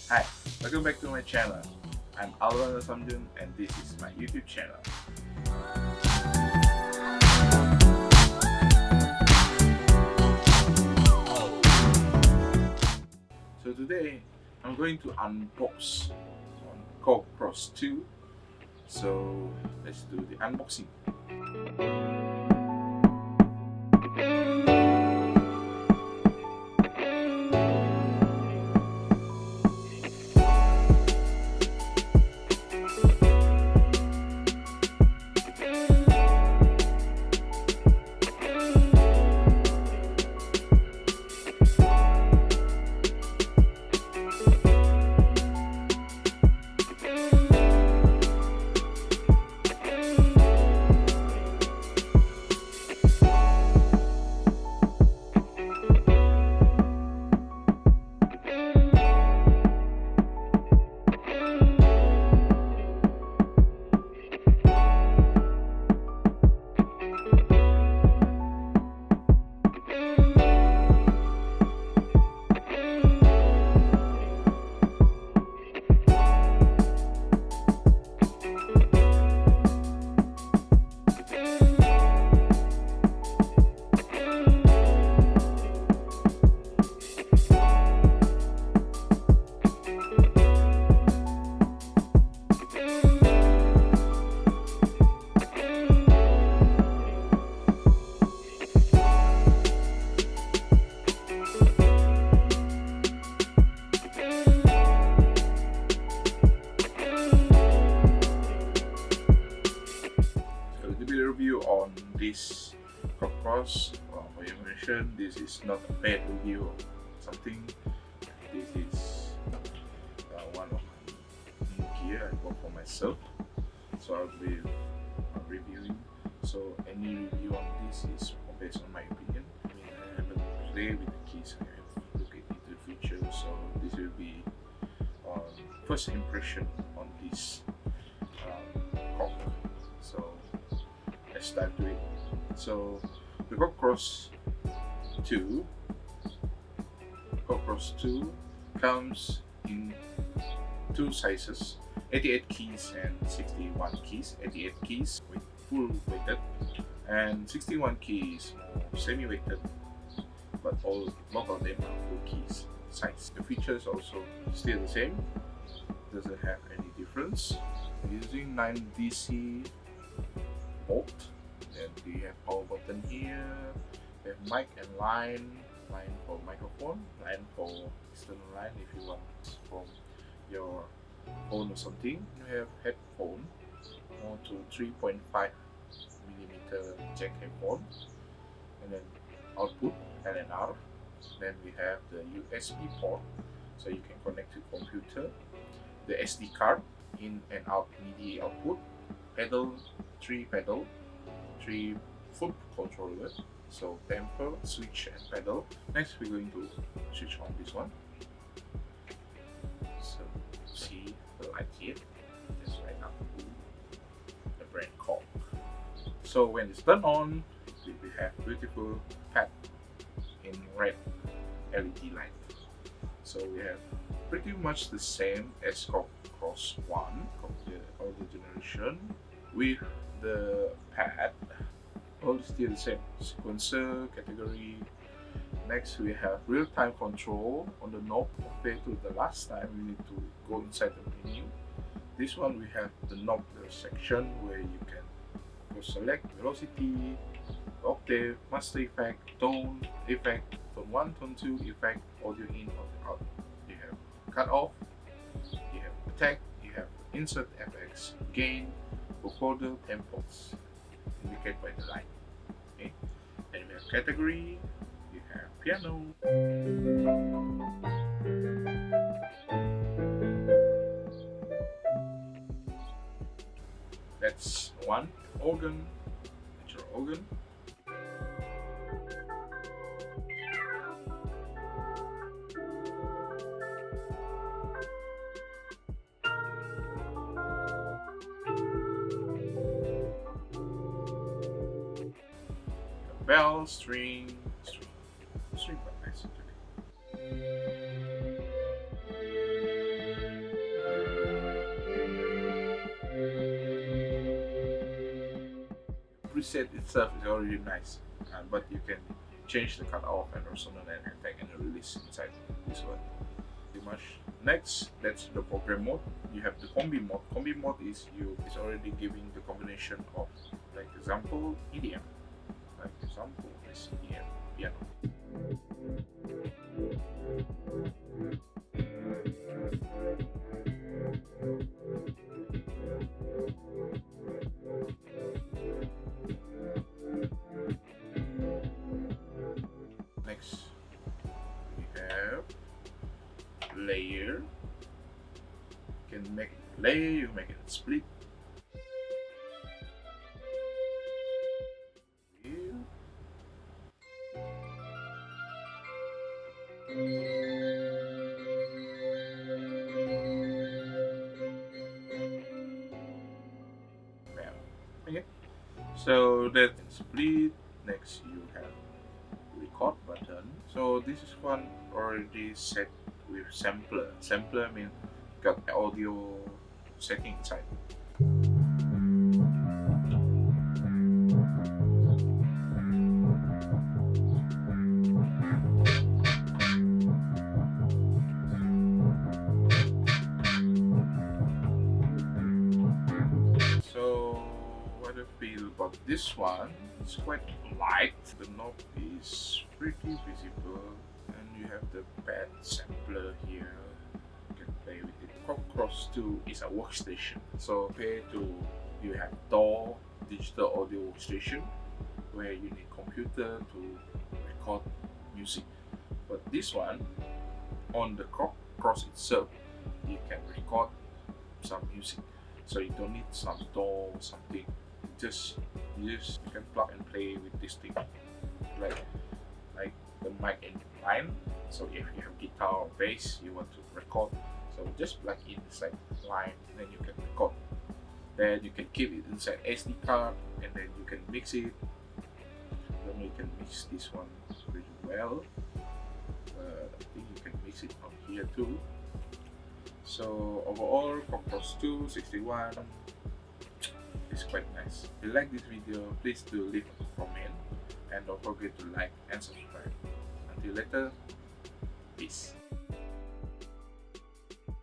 Hi, welcome back to my channel. I'm Alwan Samjun and this is my YouTube channel. So today I'm going to unbox on KORG KROSS 2. So let's do the unboxing. Review on this KORG KROSS. For your information, this is not a bad review or something. This is one of my new gear I bought for myself, so I'll be reviewing. So any review on this is based on my opinion. I mean, I haven't played with the keys, I have looked into the features, so this will be first impression on this KORG. So let's dive to it. So the KORG KROSS 2 comes in two sizes, 88 keys and 61 keys. 88 keys with full weighted and 61 keys more semi-weighted, but all both of them are full keys size. The features also still the same, doesn't have any difference. Using 9 DC port, then we have power button here, we have mic and line for microphone, line for external line if you want from your phone or something. You have headphone, more to 3.5 millimeter jack headphone, and then output LNR. Then we have the USB port, so you can connect to computer, the SD card, in and out MIDI output, pedal, 3 foot controller, so temper, switch and pedal. Next we're going to switch on this one. So see the light here, just right up to the brand KORG. So when it's turned on, we have beautiful pad in red LED light. So we have pretty much the same as KORG KROSS 1, the older generation, with the pad all still the same, sequencer, category. Next we have real-time control on the knob. Compared to the last time we need to go inside the menu, this one we have the knob, the section where you can go select velocity, octave, master effect, tone 1, tone 2 effect, audio in, audio out. You have cut off, you have attack, you have insert FX, gain, vocoder, tempos, indicated by the light. Okay, and we have category, you have piano, that's one, organ, natural organ, bell, string, but nice. preset itself is already nice, but you can change the cutoff and resonance and effect and release inside this one. Pretty much. Next, that's the program mode. You have the combi mode. Combi mode is already giving the combination of, like example, EDM. Like example, this EDM piano. Next, we have layer. You can make it layer, you make it split. Here. Okay, so that's split. Next, you have record button. So this is one already set with sampler. Sampler means got audio setting inside. So what I feel about this one, it's quite light. The knob is pretty visible and you have the pad sampler here. You can play with it. KORG KROSS 2 is a workstation. So compared to you have DAW, digital audio workstation, where you need computer to record music. But this one, on the KORG KROSS itself, you can record some music. So you don't need some DAW or something. You can plug and play with this thing, like the mic and line. So if you have guitar or bass you want to record, so just plug in inside line, then you can record. Then you can keep it inside SD card, and then you can mix it. Then you can mix this one pretty well. I think you can mix it on here too. So overall, KORG KROSS 2 61 is quite nice. If you like this video, please do leave a comment and don't forget to like and subscribe. Until later, peace.